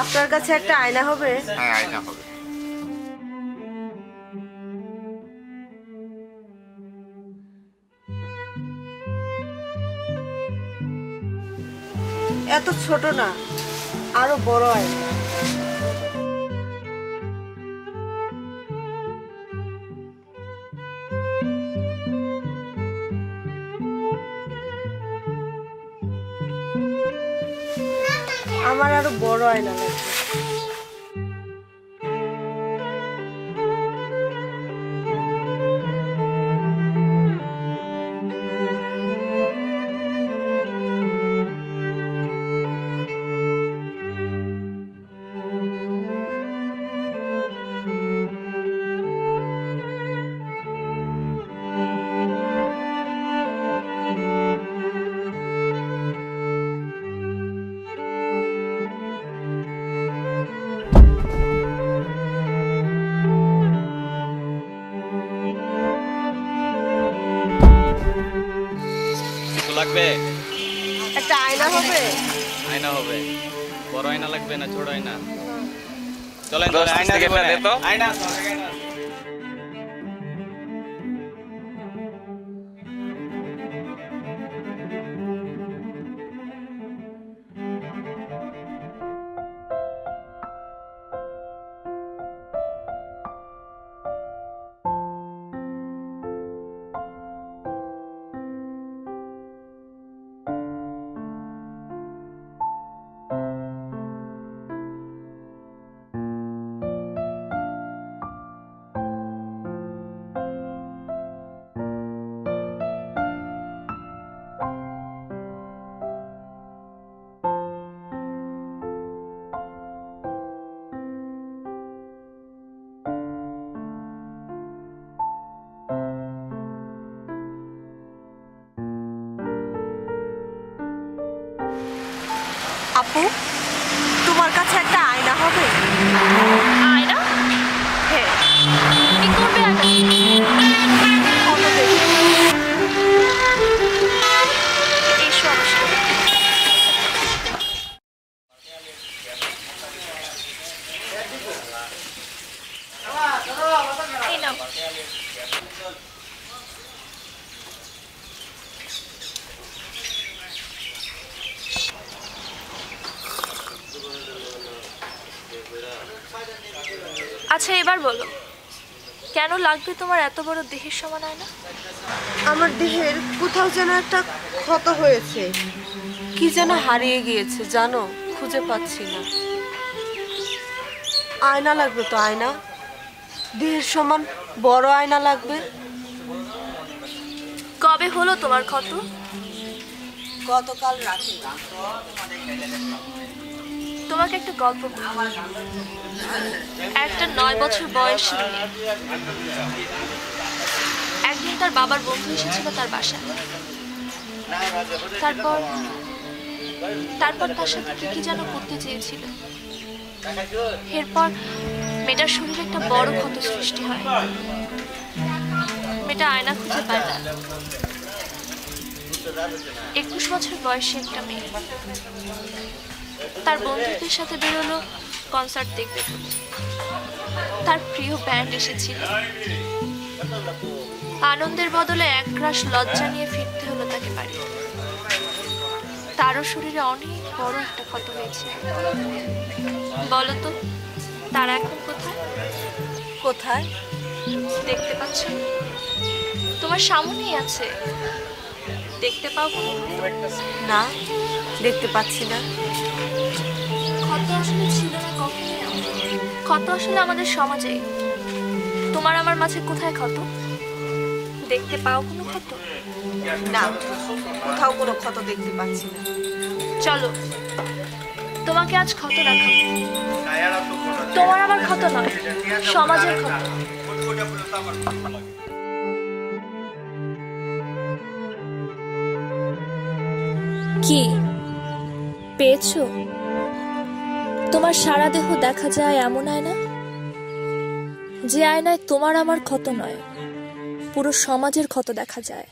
আপনার কাছে একটা আয়না হবে? হ্যাঁ, আয়না হবে। এত ছোট না, আরো বড় আয়না। আমার আরো বড় আয়না লাগবে। লাগবে একটা আয়না হবে? আয়না হবে। বড় আয়না লাগবে না ছোট আয়না? চলেন আয়না দে তো। আয়না আপু, তোমার কাছে একটা আয়না হবে? আয়না? হ্যাঁ। কি করবে আয়না? কত দেখি। এসো আমার সাথে। এই নাও। আচ্ছা এবার বলো, কেন লাগবে তোমার এত বড় দেহের সমান আয়না? আমার দেহের কোথাও যেন একটা ক্ষত হয়েছে, কি যেন হারিয়ে গিয়েছে জানো, খুঁজে পাচ্ছি না। আয়না লাগবে তো, আয়না দেহের সমান বড় আয়না লাগবে। কবে হলো তোমার ক্ষত? গতকাল রাতে। তোমাকে একটা গল্প বলি। একটা 9 বছর বয়সী মেয়ে একদিন তার বাবার বন্ধু এসেছিল তার বাসায়। তারপর তার সাথে কি যেন করতে চেয়েছিল। এরপর মেয়েটার শরীরে একটা বড় ক্ষত সৃষ্টি হয়। মেয়েটা আয়না খুঁজে পায় না। 21 বছর বয়সী একটা মেয়ে তার বন্ধুদের সাথে বেরোলো কনসার্ট দেখবে বলে। তার প্রিয় ব্যান্ড এসেছিল। আনন্দের বদলে একরাশ লজ্জা নিয়ে ফিরতে হলো তাকে বাড়ি। তারও শরীরে অনেক বড় একটা ক্ষত হয়েছে। বলো তো তারা এখন কোথায়? কোথায়? দেখতে পাচ্ছ? তোমার সামনেই আছে। দেখতে পাবো না, দেখতে পাচ্ছি না। ক্ষত আসলে ছিল না কখনো। ক্ষত আসলে আমাদের সমাজে। তোমার আমার মাঝে কোথায় ক্ষত? দেখতে পাও কোনো ক্ষত? না, কোথাও কোনো ক্ষত দেখতে পাচ্ছি না। চলো তোমাকে আজ ক্ষত দেখাবো। তোমার আমার ক্ষত নয়, সমাজের ক্ষত। কি পেয়েছো? তোমার সারা দেহ দেখা যায় এমন আয়না, যে আয়নায় তোমার আমার ক্ষত নয়, পুরো সমাজের ক্ষত দেখা যায়।